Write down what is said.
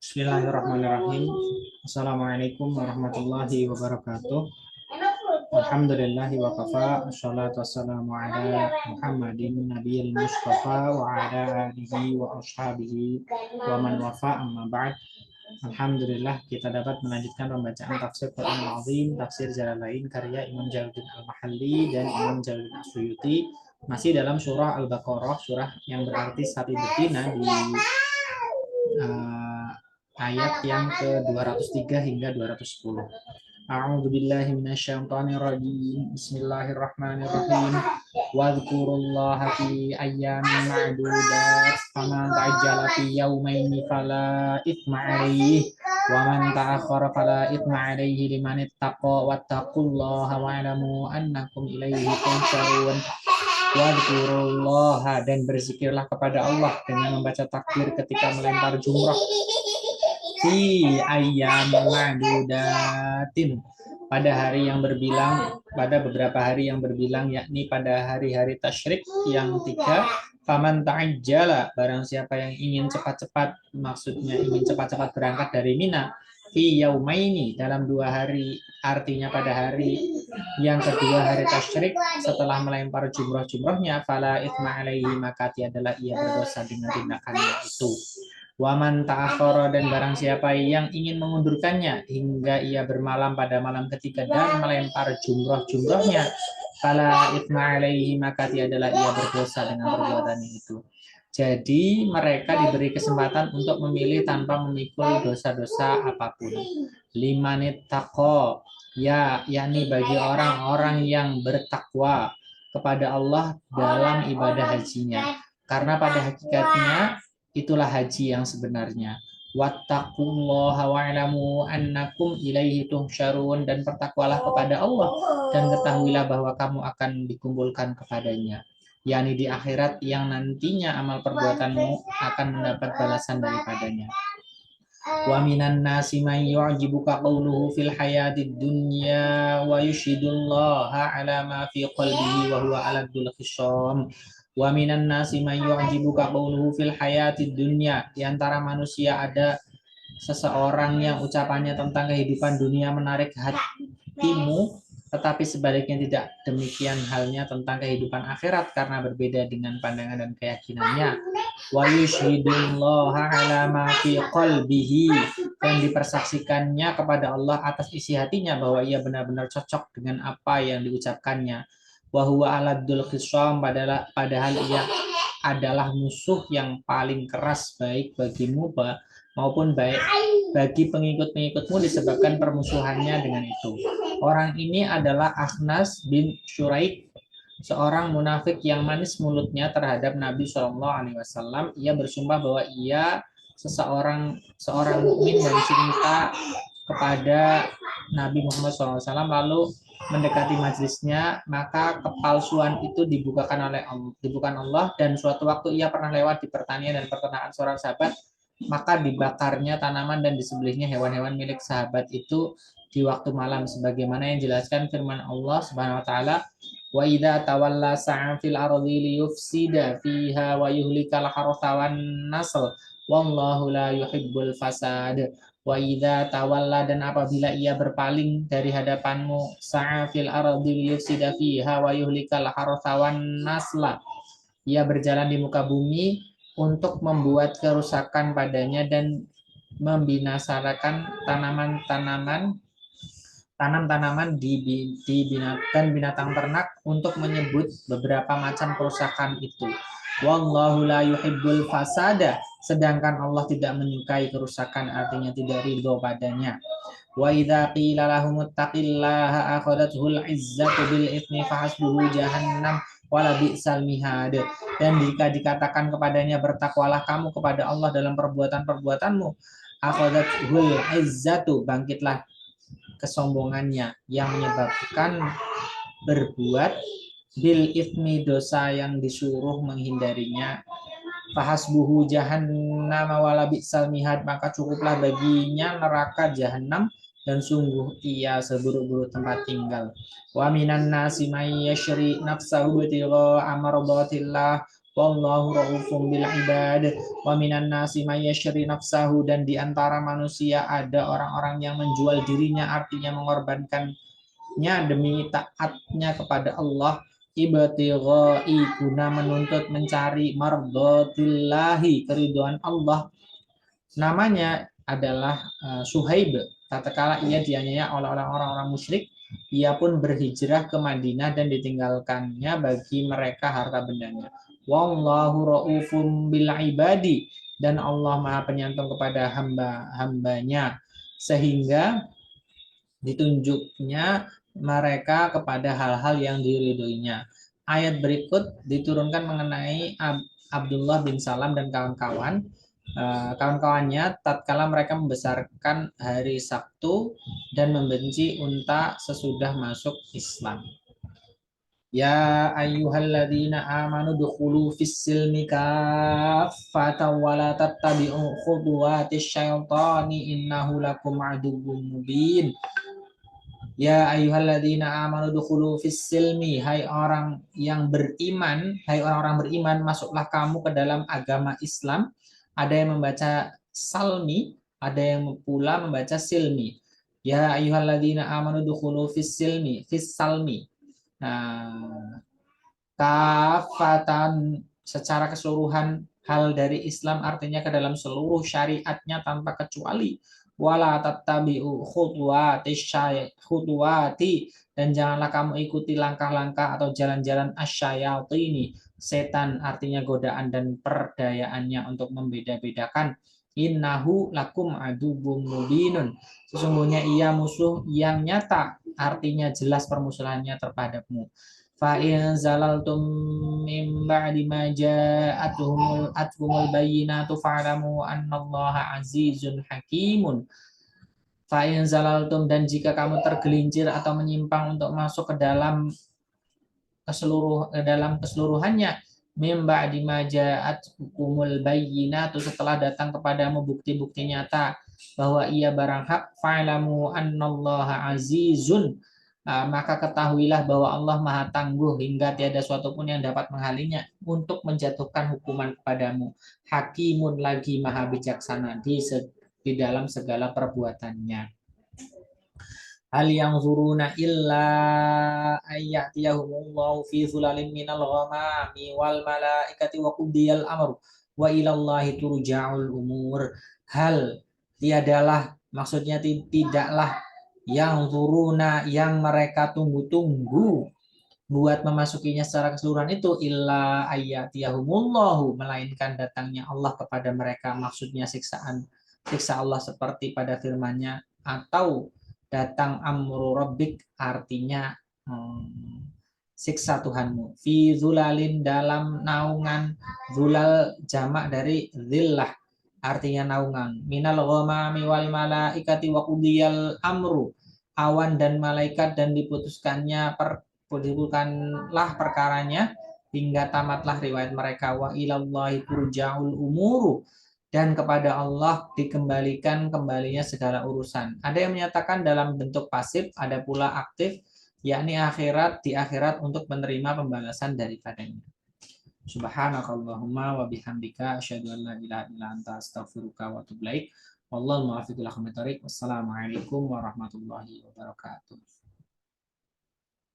Bismillahirrahmanirrahim. Assalamualaikum warahmatullahi wabarakatuh. Alhamdulillahi wa kafa. Assalatu wassalamu ala Muhammadin nabiyil mustafa wa ala alihi wa ashabihi wa man wafa amma ba'd. Alhamdulillah kita dapat melanjutkan pembacaan tafsir Quran Al-Azim, tafsir Jalalain karya Imam Jalaluddin Al-Mahalli dan Imam Jalaluddin As-Suyuti, masih dalam surah Al-Baqarah, surah yang berarti sapi betina di ayat yang ke-203 hingga 210. A'udzu billahi minasyaitonir rajim. Bismillahirrahmanirrahim. Wadhkurullaha fi ayyamin ma'dudat. Faman ta'ajjala fi yawmaini fala itsma 'alaihi wa man ta'akhkhara fala itsma 'alaihi liman ittaqa wattaqullaha wa'lamu annakum ilaihi tuhsyarun. Wadhkurullaha, dan berzikirlah kepada Allah dengan membaca takbir ketika melempar jumrah. Fi ayyam ma'dudatin, pada hari yang berbilang, pada beberapa hari yang berbilang, yakni pada hari-hari tasyrik yang 3. Faman ta'ajjala, barang siapa yang ingin cepat-cepat, maksudnya ingin cepat-cepat berangkat dari Mina, fi yaumaini, dalam 2 hari, artinya pada hari yang kedua hari tasyrik setelah melempar jumroh-jumrohnya, fala itsma alaihi, maka tiadalah ia berdosa dengan tindakannya itu. Waman ta'akhkhara, dan barang siapa yang ingin mengundurkannya hingga ia bermalam pada malam ketiga dan melempar jumroh-jumrohnya, fala itsma alaihi, maka tiadalah ia berdosa dengan perbuatannya itu. Jadi mereka diberi kesempatan untuk memilih tanpa memikul dosa-dosa apapun. Limanit taqo, ya, yakni bagi orang-orang yang bertakwa kepada Allah dalam ibadah hajinya. Karena pada hakikatnya itulah haji yang sebenarnya. Wattaqullaha wa'lamu annakum ilaihi tuhsyarun, dan bertakwalah kepada Allah dan ketahuilah bahwa kamu akan dikumpulkan kepadanya, yakni di akhirat yang nantinya amal perbuatanmu akan mendapat balasan daripadanya. Wa minan nasi man yu'jibuka qawluhu fil hayatid dunya wa yushidullaha ala ma fi qalbihi wa huwa aladul khisam. Wa minan nasi man yu'jibuka qawluhu fil hayatid dunya, di antara manusia ada seseorang yang ucapannya tentang kehidupan dunia menarik hatimu, tetapi sebaliknya tidak demikian halnya tentang kehidupan akhirat karena berbeda dengan pandangan dan keyakinannya. Wa yushhidullaha ala ma fi qalbihi, dan dipersaksikannya kepada Allah atas isi hatinya bahwa ia benar-benar cocok dengan apa yang diucapkannya. Wa huwa aladul khisam, padahal ia adalah musuh yang paling keras baik bagimu maupun baik bagi pengikut-pengikutmu disebabkan permusuhannya dengan itu. Orang ini adalah Akhnas bin Syuraik, seorang munafik yang manis mulutnya terhadap Nabi SAW. Ia bersumpah bahwa ia seorang mukmin dan cinta kepada Nabi Muhammad SAW, lalu mendekati majelisnya, maka kepalsuan itu dibukakan Allah, dan suatu waktu ia pernah lewat di pertanian dan peternakan seorang sahabat, maka dibakarnya tanaman dan disembelihnya hewan-hewan milik sahabat itu di waktu malam, sebagaimana yang dijelaskan firman Allah Subhanahu wa taala, wa idza tawalla sa'a fil ardi liyufsida fiha wa yuhlikal hartha wan nasl wallahu la yuhibbul fasad. Wa idza tawalla, dan apabila ia berpaling dari hadapanmu, sa'a fil ardi liyufsida fiha wa yuhlikal hartha wan nasla, ia berjalan di muka bumi untuk membuat kerusakan padanya dan membinasakan tanam-tanaman dan binatang ternak, untuk menyebut beberapa macam kerusakan itu. Wallahu la yuhibbul fasada, sedangkan Allah tidak menyukai kerusakan, artinya tidak ridho padanya. Wa idza qila lahum ittaqillaha akhadathul izzatu bil itsmi fahasbuhu jahannam wala bi'sal mihad, dan jika dikatakan kepadanya bertakwalah kamu kepada Allah dalam perbuatan-perbuatanmu, akhadathul izzatu, bangkitlah kesombongannya yang menyebabkan berbuat bil itsmi, dosa yang disuruh menghindarinya, fahasbuhu jahannam wala bi'sal mihad, maka cukuplah baginya neraka jahanam dan sungguh ia seburuk-buruk tempat tinggal. Wa minan nasi may yashri nafsahu bitigha amradatillah wallahu raufum bil ibad. Wa minan nasi may yashri nafsahu, dan di antara manusia ada orang-orang yang menjual dirinya, artinya mengorbankannya demi taatnya kepada Allah, ibtighai, guna menuntut mencari mardhatillahi, keridhaan Allah. Namanya adalah Suhaib. Tatkala ia dianiaya oleh orang-orang musyrik, ia pun berhijrah ke Madinah dan ditinggalkannya bagi mereka harta bendanya. Wallahu raufum bil ibadi, dan Allah Maha Penyantun kepada hamba-hambanya, sehingga ditunjuknya mereka kepada hal-hal yang diridhoinya. Ayat berikut diturunkan mengenai Abdullah bin Salam dan kawan-kawannya tatkala mereka membesarkan hari Sabtu dan membenci unta sesudah masuk Islam. Ya ayyuhalladzina amanu dukhulu fis silmi kaffatan wa la tattabi'u khutuwatis syaitani innahu lakum aduwwum mubin. Ya ayyuhalladzina amanu dukhulu fis silmi, hai orang yang beriman, hai orang-orang beriman, masuklah kamu ke dalam agama Islam. Ada yang membaca salmi, ada yang pula membaca silmi. Ya ayyuhalladzina amanu dukhulu fis silmi, fis salmi. Nah, kafatan, secara keseluruhan hal dari Islam, artinya ke dalam seluruh syariatnya tanpa kecuali. Wala tattabi'u khutuwati, dan janganlah kamu ikuti langkah-langkah atau jalan-jalan asyayatini, setan, artinya godaan dan perdayaannya untuk membeda-bedakan. Innahu lakum aduwwum mubinun, sesungguhnya ia musuh yang nyata, artinya jelas permusuhannya terhadapmu. Fa in zalaltum min ba'di ma ja'atuhumul bayyinatu fa'lamu annallaha azizun hakimun. Fa in zalaltum, dan jika kamu tergelincir atau menyimpang untuk masuk ke dalam keseluruhannya, min ba'di ma ja'atuhumul bayyinatu, setelah datang kepadamu bukti-bukti nyata bahwa ia barang hak, fa'lamu annallaha azizun, maka ketahuilah bahwa Allah Maha Tangguh hingga tiada suatu pun yang dapat menghalinya untuk menjatuhkan hukuman kepadamu. Hakimun, lagi Maha bijaksana di dalam segala perbuatannya. Hal yang zuruna illa ayyatiyahumullahu fi zulalin minal ghamami wal malaikati wa qudiyal amru wa ilallahi turja'ul umur. Hal, tiadalah, maksudnya tidaklah, yang zuruna, yang mereka tunggu-tunggu buat memasukinya secara keseluruhan itu, illa ayyatiyahumullahu, melainkan datangnya Allah kepada mereka, maksudnya siksa Allah seperti pada firman-Nya, atau datang amru rabbik, artinya siksa Tuhanmu, fi zulalin, dalam naungan, zulal jamak dari zillah, artinya naungan, minal ghamami wal malaikati wa qudiyal amru, awan dan malaikat, dan diputuskanlah perkaranya hingga tamatlah riwayat mereka. Wa ilallahi turja'ul umuru, dan kepada Allah kembalinya segala urusan. Ada yang menyatakan dalam bentuk pasif, ada pula aktif, yakni di akhirat untuk menerima pembalasan daripadanya. Subhanakallahumma wa bihamdika asyhadu an la ilaha illa anta astaghfiruka wa atubu ilaik. Wallahu muwaffiq ila aqwamit thoriq. Wassalamualaikum warahmatullahi wabarakatuh.